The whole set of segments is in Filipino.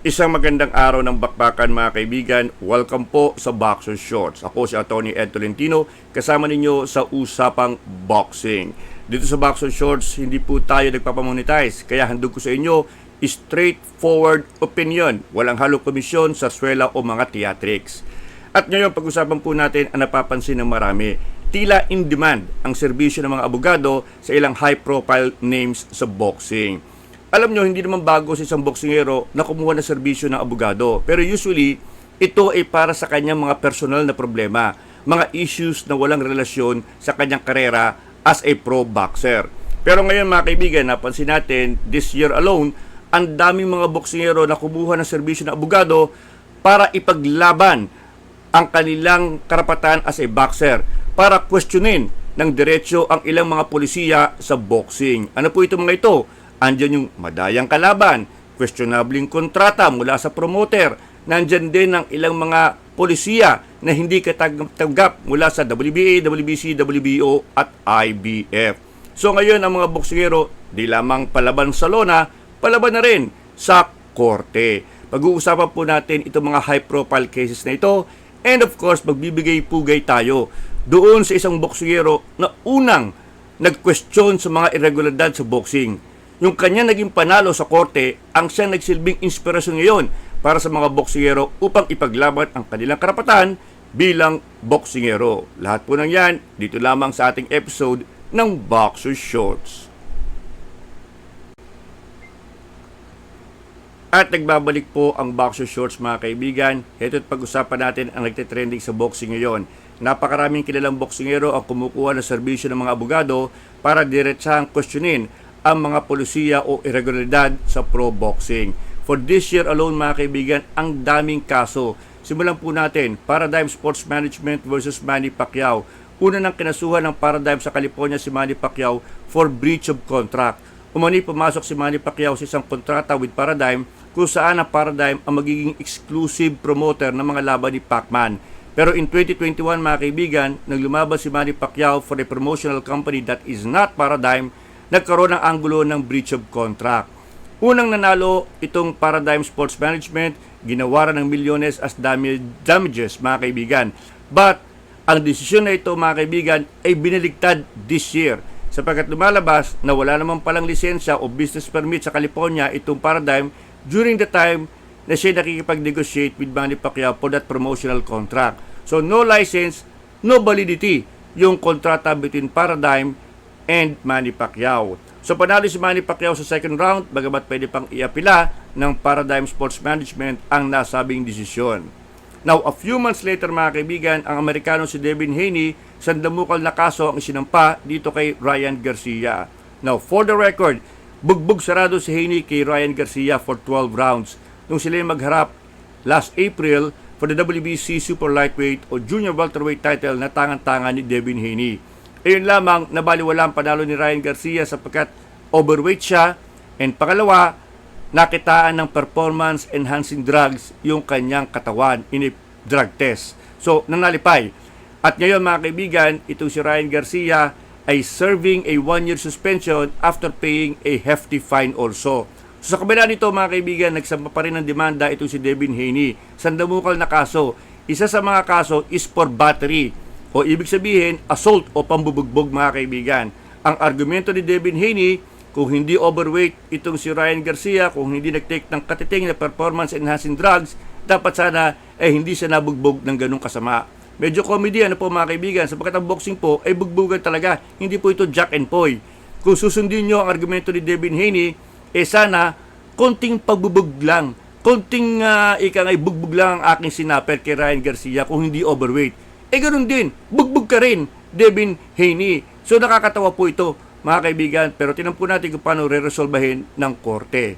Isang magandang araw ng bakbakan mga kaibigan. Welcome po sa Boxer Shorts. Ako si Atty. Ed Tolentino, kasama ninyo sa Usapang Boxing. Dito sa Boxer Shorts, hindi po tayo nagpapamonetize, kaya handog ko sa inyo straightforward opinion. Walang halong komisyon, sarswela o mga theatrics. At ngayon, pag-usapan po natin ang napapansin ng marami. Tila in demand ang serbisyo ng mga abogado sa ilang high-profile names sa boxing. Alam nyo, hindi naman bago sa isang boksingero na kumuha ng serbisyo ng abogado. Pero usually, ito ay para sa kanyang mga personal na problema, mga issues na walang relasyon sa kanyang karera as a pro boxer. Pero ngayon mga kaibigan, napansin natin, this year alone, ang daming mga boksingero na kumuha ng serbisyo ng abogado para ipaglaban ang kanilang karapatan as a boxer, para questionin ng diretsyo ang ilang mga polisiya sa boxing. Ano po ito mga ito? Andyan yung madayang kalaban, questionabling kontrata mula sa promoter. Nandyan din ang ilang mga polisiya na hindi katanggap mula sa WBA, WBC, WBO at IBF. So ngayon ang mga boksingero, di lamang palaban sa lona, palaban na rin sa korte. Pag-uusapan po natin itong mga high-profile cases na ito, and of course, magbibigay-pugay tayo doon sa isang boksingero na unang nag-question sa mga irregularidad sa boxing. Yung kanya naging panalo sa korte ang siyang nagsilbing inspirasyon ngayon para sa mga boksingero upang ipaglaban ang kanilang karapatan bilang boksingero. Lahat po ng yan dito lamang sa ating episode ng Boxer Shorts. At nagbabalik po ang Boxer Shorts mga kaibigan. Ito't pag-usapan natin ang nagtitrending sa boxing ngayon. Napakaraming kilalang boksingero ang kumukuha ng serbisyo ng mga abogado para diretsahang questionin ang mga polisiya o irregularidad sa pro boxing. For this year alone mga kaibigan, ang daming kaso. Simulan po natin, Paradigm Sports Management versus Manny Pacquiao. Una nang kinasuhan ng Paradigm sa California si Manny Pacquiao for breach of contract. Umani pumasok si Manny Pacquiao sa isang kontrata with Paradigm kung saan ang Paradigm ang magiging exclusive promoter ng mga laban ni Pacman. Pero in 2021 mga kaibigan, nang lumaban si Manny Pacquiao for a promotional company that is not Paradigm, nagkaroon ng anggulo ng breach of contract. Unang nanalo itong Paradigm Sports Management, ginawaran ng milyones as damages mga kaibigan. But ang desisyon na ito mga kaibigan ay binaligtad this year sapagkat lumalabas na wala namang palang lisensya o business permit sa California itong Paradigm during the time na siya nakikipag-negotiate with Manny Pacquiao for that promotional contract. So no license, no validity yung kontrata between Paradigm and Manny Pacquiao. So panalo si Manny Pacquiao sa second round, bagamat pwede pang iapila ng Paradigm Sports Management ang nasabing desisyon. Now, a few months later mga kaibigan, ang Amerikano si Devin Haney, sandamukal na kaso ang isinampa dito kay Ryan Garcia. Now, for the record, bugbog sarado si Haney kay Ryan Garcia for 12 rounds nung sila magharap last April for the WBC Super Lightweight o Junior Welterweight title na tangan-tangan ni Devin Haney. Ayun lamang, nabaliwala ang panalo ni Ryan Garcia sapagkat overweight siya, and pangalawa, nakitaan ng performance enhancing drugs yung kanyang katawan in a drug test. So, nanalipay. At ngayon mga kaibigan, itong si Ryan Garcia ay serving a 1-year suspension after paying a hefty fine also. So, sa kabila nito mga kaibigan, nagsampa pa rin ng demanda itong si Devin Haney. Sandamukal na kaso. Isa sa mga kaso is for battery. O ibig sabihin, assault o pambubugbog mga kaibigan. Ang argumento ni Devin Haney, kung hindi overweight itong si Ryan Garcia, kung hindi nag-take ng katiting na performance enhancing drugs, dapat sana hindi siya nabugbog ng ganung kasama. Medyo comedy po mga kaibigan, sapagkat ang boxing po ay bugbugan talaga. Hindi po ito Jack and Poy. Kung susundin nyo ang argumento ni Devin Haney, sana konting pagbubog lang, konting bugbog lang ang aking sinapel kay Ryan Garcia kung hindi overweight. Ganoon din, bugbog ka rin, Devin Haney. So nakakatawa po ito, mga kaibigan, pero tinan po natin kung paano re-resolbahin ng korte.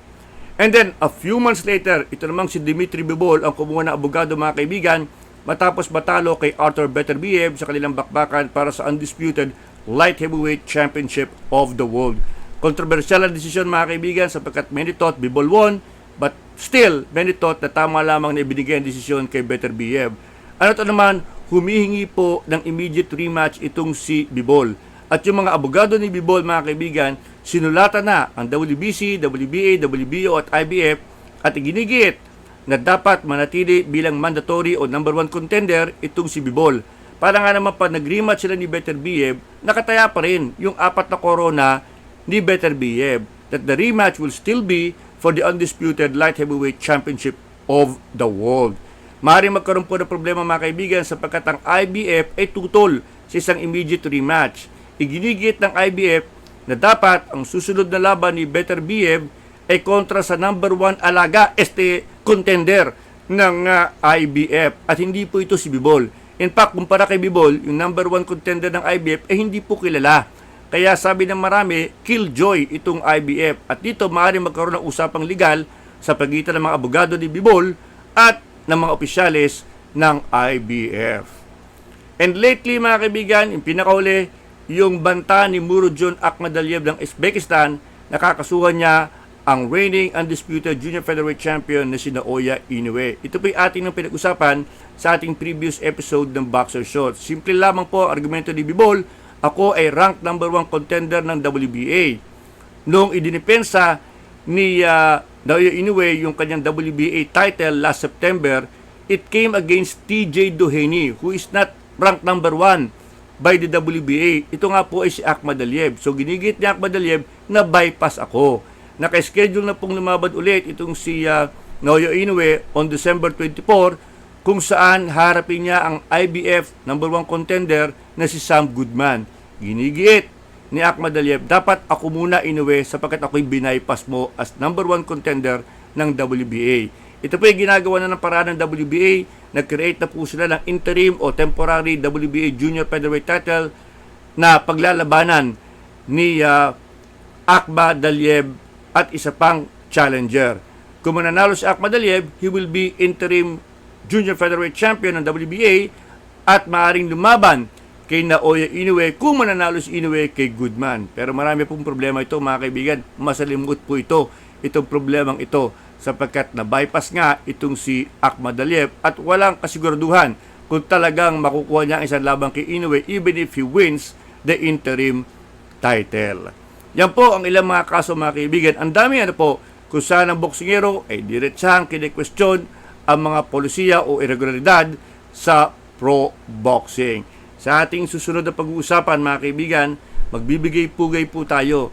And then, a few months later, ito namang si Dimitri Bivol ang kumuha ng abogado, mga kaibigan, matapos matalo kay Arthur Beterbiev sa kanilang bakbakan para sa undisputed light heavyweight championship of the world. Kontrobersyal ang desisyon, mga kaibigan, sapagkat many thought Bivol won, but still, many thought na tama lamang na ibinigay ang desisyon kay Beterbiev. Ano ito naman, humihingi po ng immediate rematch itong si Bivol. At yung mga abogado ni Bivol, mga kaibigan, sinulatan na ang WBC, WBA, WBO at IBF at ginigit na dapat manatili bilang mandatory o number 1 contender itong si Bivol. Para nga naman pa nag-rematch sila ni Beterbiev, nakataya pa rin yung 4 na corona ni Beterbiev, that the rematch will still be for the undisputed light heavyweight championship of the world. Maaaring magkaroon po ng problema mga kaibigan sapagkat ang IBF ay tutol sa isang immediate rematch. Iginigit ng IBF na dapat ang susunod na laban ni Beterbiev ay kontra sa number 1 alaga, contender ng IBF, at hindi po ito si Bivol. In fact, kumpara kay Bivol, yung number 1 contender ng IBF ay hindi po kilala. Kaya sabi ng marami, killjoy itong IBF. At dito maaaring magkaroon ng usapang legal sa pagitan ng mga abogado ni Bivol at ng mga opisyales ng IBF. And lately mga kaibigan, yung pinakauli, yung banta ni Murodjon Akhmadaliev ng Uzbekistan, nakakasuhan niya ang reigning undisputed junior featherweight champion na si Naoya Inoue. Ito po yung ating pinag-usapan sa ating previous episode ng Boxer Shorts. Simple lamang po ang argumento ni Bivol, ako ay ranked number 1 contender ng WBA. Noong idinipensa ni Naoya Inoue yung kanyang WBA title last September, it came against TJ Doheny, who is not ranked number 1 by the WBA. Ito nga po ay si Akhmadaliev. So ginigit ni Akhmadaliev na bypass ako. Naka-schedule na pong lumaban ulit itong si Naoya Inoue on December 24, kung saan harapin niya ang IBF number 1 contender na si Sam Goodman. Ginigiit ni Akhmadaliev, dapat ako muna Inoue sapagkat ako'y binaypass mo as number 1 contender ng WBA. Ito po yung ginagawa na ng paraan ng WBA. Nag-create na po sila ng interim o temporary WBA junior featherweight title na paglalabanan ni Akhmadaliev at isa pang challenger. Kung mananalo si Akhmadaliev, he will be interim junior featherweight champion ng WBA at maaaring lumaban kay Naoya Inoue kung mananalo si Inoue kay Goodman. Pero marami pong problema ito mga kaibigan. Masalimuot po itong problemang ito sapagkat na-bypass nga itong si Akhmadaliev at walang kasiguraduhan kung talagang makukuha niya ang isang laban kay Inoue even if he wins the interim title. Yan po ang ilang mga kaso mga kaibigan. Ang dami po kung saan ang boksingero ay diretsahang kine-question ang mga polisiya o irregularidad sa pro boxing. Sa ating susunod na pag-uusapan mga kaibigan, magbibigay-pugay po tayo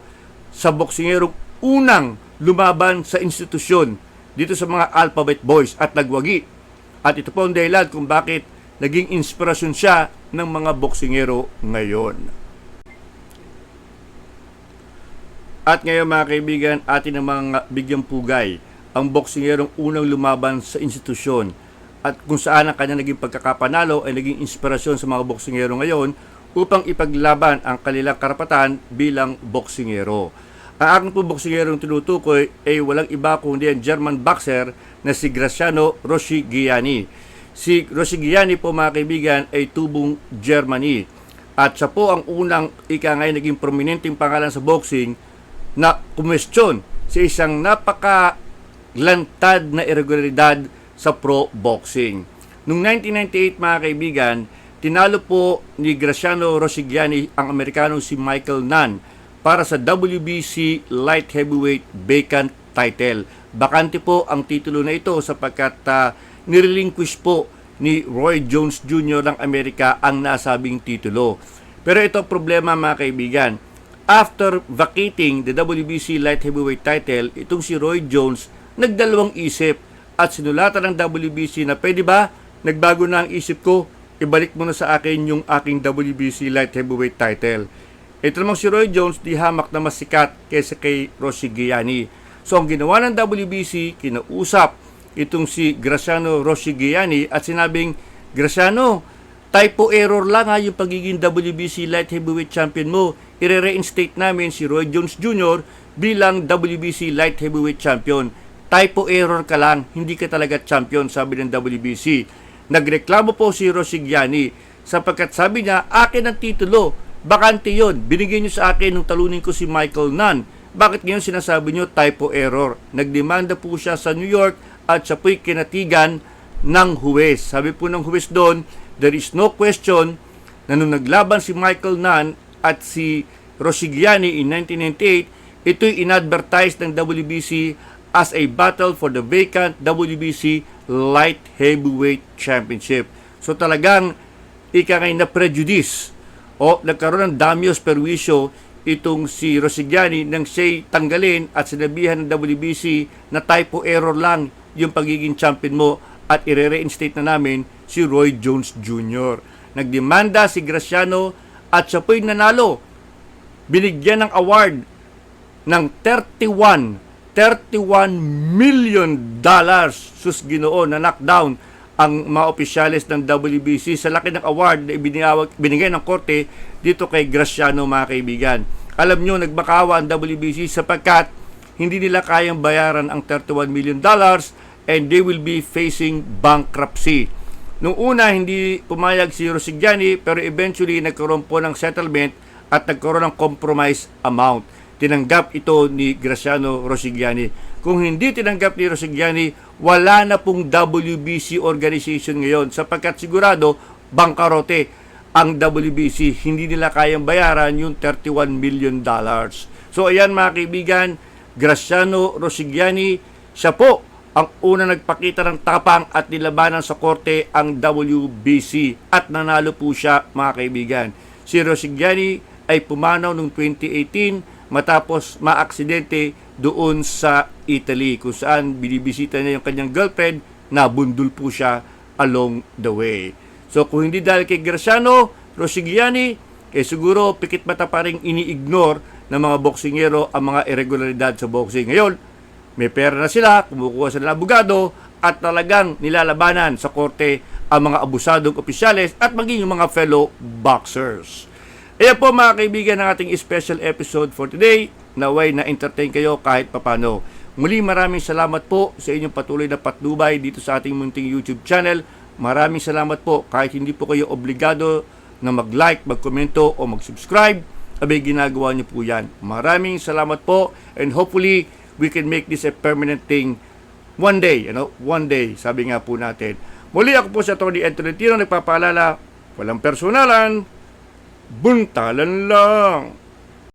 sa boksingerong unang lumaban sa institusyon dito sa mga alphabet boys at nagwagi. At ito po ang dahilan kung bakit naging inspirasyon siya ng mga boksingero ngayon. At ngayon mga kaibigan, atin namang bigyang pugay ang boksingerong unang lumaban sa institusyon at kung saan ang kanyang naging pagkakapanalo ay naging inspirasyon sa mga boksingero ngayon upang ipaglaban ang kanilang karapatan bilang boksingero. Ang aking po boksingerong tinutukoy ay walang iba kundi ang German boxer na si Graziano Rossi-Gianni. Si Rossi-Gianni po mga kaibigan ay tubong Germany at siya po ang unang ngay naging prominenteng pangalan sa boxing na kumestyon sa isang napakalantad na irregularidad sa pro boxing. Noong 1998 mga kaibigan, tinalo po ni Graziano Rossi-Gianni ang Amerikanong si Michael Nunn para sa WBC light heavyweight vacant title. Bakante po ang titulo na ito sapagkat nirelinquish po ni Roy Jones Jr. ng Amerika ang nasabing titulo. Pero ito problema mga kaibigan. After vacating the WBC light heavyweight title, itong si Roy Jones nagdalawang isip at sinulatan ng WBC na pwede ba, nagbago na ang isip ko, ibalik mo na sa akin yung aking WBC light heavyweight title. Ito namang si Roy Jones, di hamak na mas sikat kaysa kay Rossi-Gianni. So ang ginawa ng WBC, kinausap itong si Graziano Rossi-Gianni at sinabing, Graziano, typo error lang yung pagiging WBC light heavyweight champion mo. I-reinstate namin si Roy Jones Jr. bilang WBC light heavyweight champion. Typo error ka lang, hindi ka talaga champion, sabi ng WBC. Nagreklamo po si Rossi-Gianni sapagkat sabi niya, akin ang titulo, bakante yon, binigay niyo sa akin nung talunin ko si Michael Nunn. Bakit ngayon sinasabi niyo typo error? Nagdemanda po siya sa New York at siya po'y kinatigan ng huwes. Sabi po ng huwes doon, there is no question na nung naglaban si Michael Nunn at si Rossi-Gianni in 1998, ito'y inadvertise ng WBC as a battle for the vacant WBC Light Heavyweight Championship. So talagang ikangay na prejudice o nagkaroon ng damios perwisyo itong si Rosigliani nang siya'y tanggalin at sinabihan ng WBC na typo error lang yung pagiging champion mo at i-reinstate na namin si Roy Jones Jr. Nagdemanda si Graciano at siya po'y nanalo. Binigyan ng award ng 31 million dollars sus Ginoo na knockdown ang mga opisyales ng WBC sa laki ng award na binigay ng korte dito kay Graciano, mga kaibigan. Alam nyo, nagbakawa ang WBC sapagkat hindi nila kayang bayaran ang 31 million dollars and they will be facing bankruptcy. Nung una, hindi pumayag si Rosigliani pero eventually nagkaroon po ng settlement at nagkaroon ng compromise amount. Tinanggap ito ni Graciano Rosigliani. Kung hindi tinanggap ni Rosigliani, wala na pong WBC organization ngayon sapagkat sigurado bangkarote ang WBC. Hindi nila kayang bayaran yung 31 million dollars. So ayan mga kaibigan, Graciano Rosigliani, siya po ang una nagpakita ng tapang at nilabanan sa korte ang WBC at nanalo po siya, mga kaibigan. Si Rosigliani ay pumanaw noong 2018 matapos maaksidente doon sa Italy kung saan binibisita niya yung kanyang girlfriend, nabundol po siya along the way. So kung hindi dahil kay Graciano Rosigliani, siguro pikit mata pa rin ini-ignore ng mga boksingero ang mga irregularidad sa boxing. Ngayon, may pera na sila, kumukuha sila ng abogado at talagang nilalabanan sa korte ang mga abusadong opisyales at maging yung mga fellow boxers. Ayan po mga kaibigan ng ating special episode for today. Naway na-entertain kayo kahit papano. Muli maraming salamat po sa inyong patuloy na patnubay dito sa ating munting YouTube channel. Maraming salamat po kahit hindi po kayo obligado na mag-like, mag-komento o mag-subscribe. Abay ginagawa niyo po yan. Maraming salamat po and hopefully we can make this a permanent thing one day. One day, sabi nga po natin. Muli ako po sa Tony Ed Tolentino nagpapaalala, walang personalan, buntalan lang.